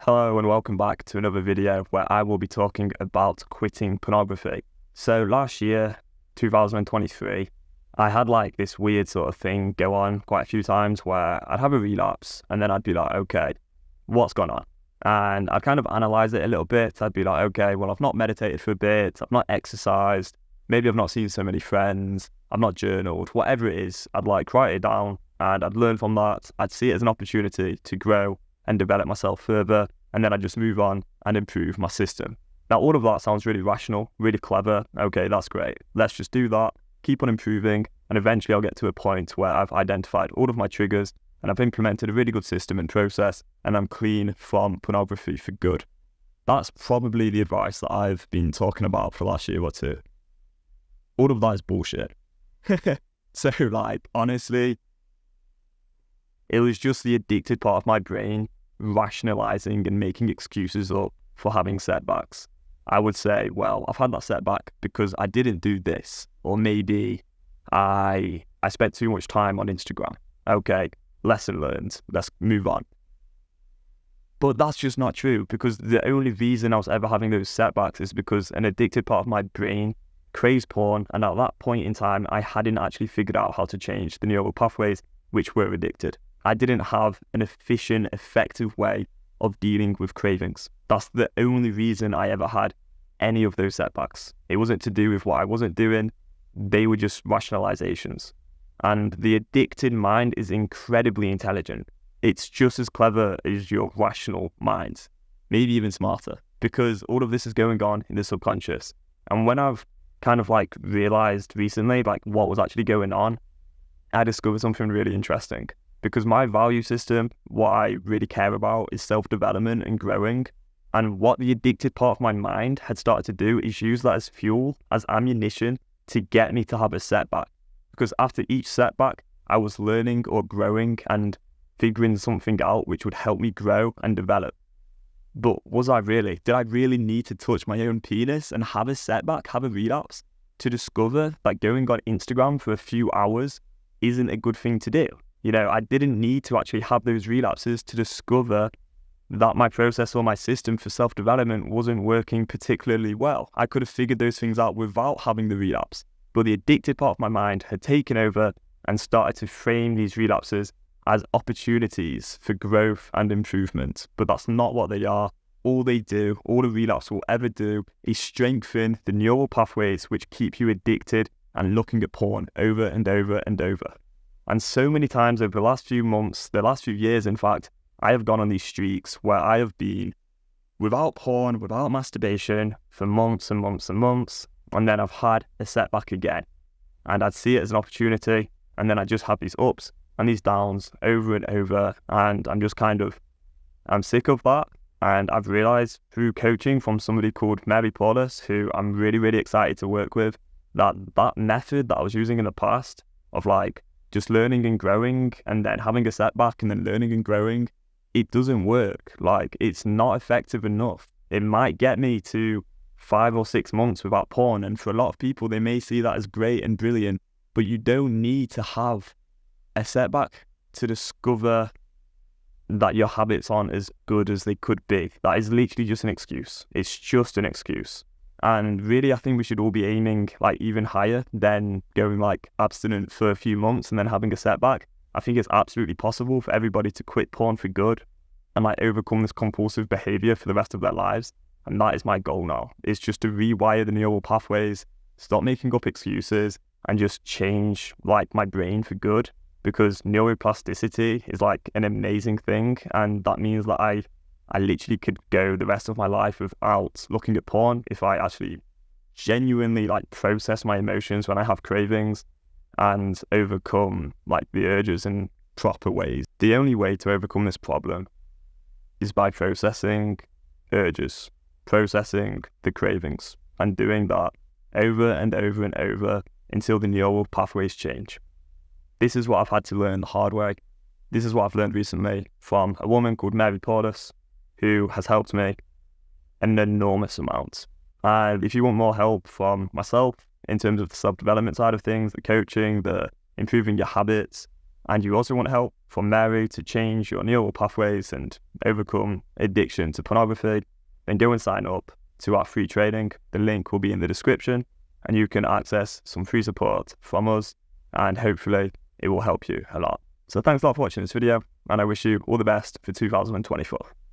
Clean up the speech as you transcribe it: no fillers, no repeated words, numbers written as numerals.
Hello and welcome back to another video where I will be talking about quitting pornography. So last year, 2023, I had like this weird sort of thing go on quite a few times where I'd have a relapse and then I'd be like, okay, what's gone on? And I'd kind of analyze it a little bit. I'd be like, okay, well, I've not meditated for a bit. I've not exercised. Maybe I've not seen so many friends. I've not journaled. Whatever it is, I'd like write it down and I'd learn from that. I'd see it as an opportunity to grow and develop myself further, and then I just move on and improve my system. Now, all of that sounds really rational, really clever. Okay, that's great. Let's just do that, keep on improving, and eventually I'll get to a point where I've identified all of my triggers and I've implemented a really good system and process, and I'm clean from pornography for good. That's probably the advice that I've been talking about for the last year or two. All of that is bullshit. So, like, honestly, it was just the addicted part of my brain rationalizing and making excuses up for having setbacks. I would say, well, I've had that setback because I didn't do this, or maybe I spent too much time on Instagram. Okay, lesson learned, let's move on. But that's just not true, because the only reason I was ever having those setbacks is because an addicted part of my brain craves porn, and at that point in time I hadn't actually figured out how to change the neural pathways which were addicted. I didn't have an efficient, effective way of dealing with cravings. That's the only reason I ever had any of those setbacks. It wasn't to do with what I wasn't doing. They were just rationalizations. And the addicted mind is incredibly intelligent. It's just as clever as your rational mind, maybe even smarter, because all of this is going on in the subconscious. And when I've kind of like realized recently like what was actually going on, I discovered something really interesting. Because my value system, what I really care about is self-development and growing. And what the addicted part of my mind had started to do is use that as fuel, as ammunition to get me to have a setback. Because after each setback, I was learning or growing and figuring something out which would help me grow and develop. But was I really? Did I really need to touch my own penis and have a setback, have a relapse, to discover that going on Instagram for a few hours isn't a good thing to do? You know, I didn't need to actually have those relapses to discover that my process or my system for self-development wasn't working particularly well. I could have figured those things out without having the relapse. But the addicted part of my mind had taken over and started to frame these relapses as opportunities for growth and improvement. But that's not what they are. All they do, all the relapse will ever do, is strengthen the neural pathways which keep you addicted and looking at porn over and over and over. And so many times over the last few months, the last few years, in fact, I have gone on these streaks where I have been without porn, without masturbation for months and months and months. And then I've had a setback again. And I'd see it as an opportunity. And then I just have these ups and these downs over and over. And I'm sick of that. And I've realized through coaching from somebody called Mary Paulus, who I'm really, really excited to work with, that method that I was using in the past of like, just learning and growing and then having a setback and then learning and growing, it doesn't work. Like, it's not effective enough. It might get me to 5 or 6 months without porn, and for a lot of people, they may see that as great and brilliant, but you don't need to have a setback to discover that your habits aren't as good as they could be. That is literally just an excuse. It's just an excuse. And really, I think we should all be aiming like even higher than going like abstinent for a few months and then having a setback. I think it's absolutely possible for everybody to quit porn for good and like overcome this compulsive behavior for the rest of their lives. And that is my goal now. It's just to rewire the neural pathways, stop making up excuses, and just change like my brain for good. Because neuroplasticity is like an amazing thing, and that means that I literally could go the rest of my life without looking at porn if I actually genuinely like process my emotions when I have cravings and overcome like the urges in proper ways. The only way to overcome this problem is by processing urges, processing the cravings, and doing that over and over and over until the neural pathways change. This is what I've had to learn the hard way. This is what I've learned recently from a woman called Mary Paulus, who has helped me an enormous amount. And if you want more help from myself in terms of the self-development side of things, the coaching, the improving your habits, and you also want help from Mary to change your neural pathways and overcome addiction to pornography, then go and sign up to our free training. The link will be in the description, and you can access some free support from us, and hopefully it will help you a lot. So thanks a lot for watching this video, and I wish you all the best for 2024.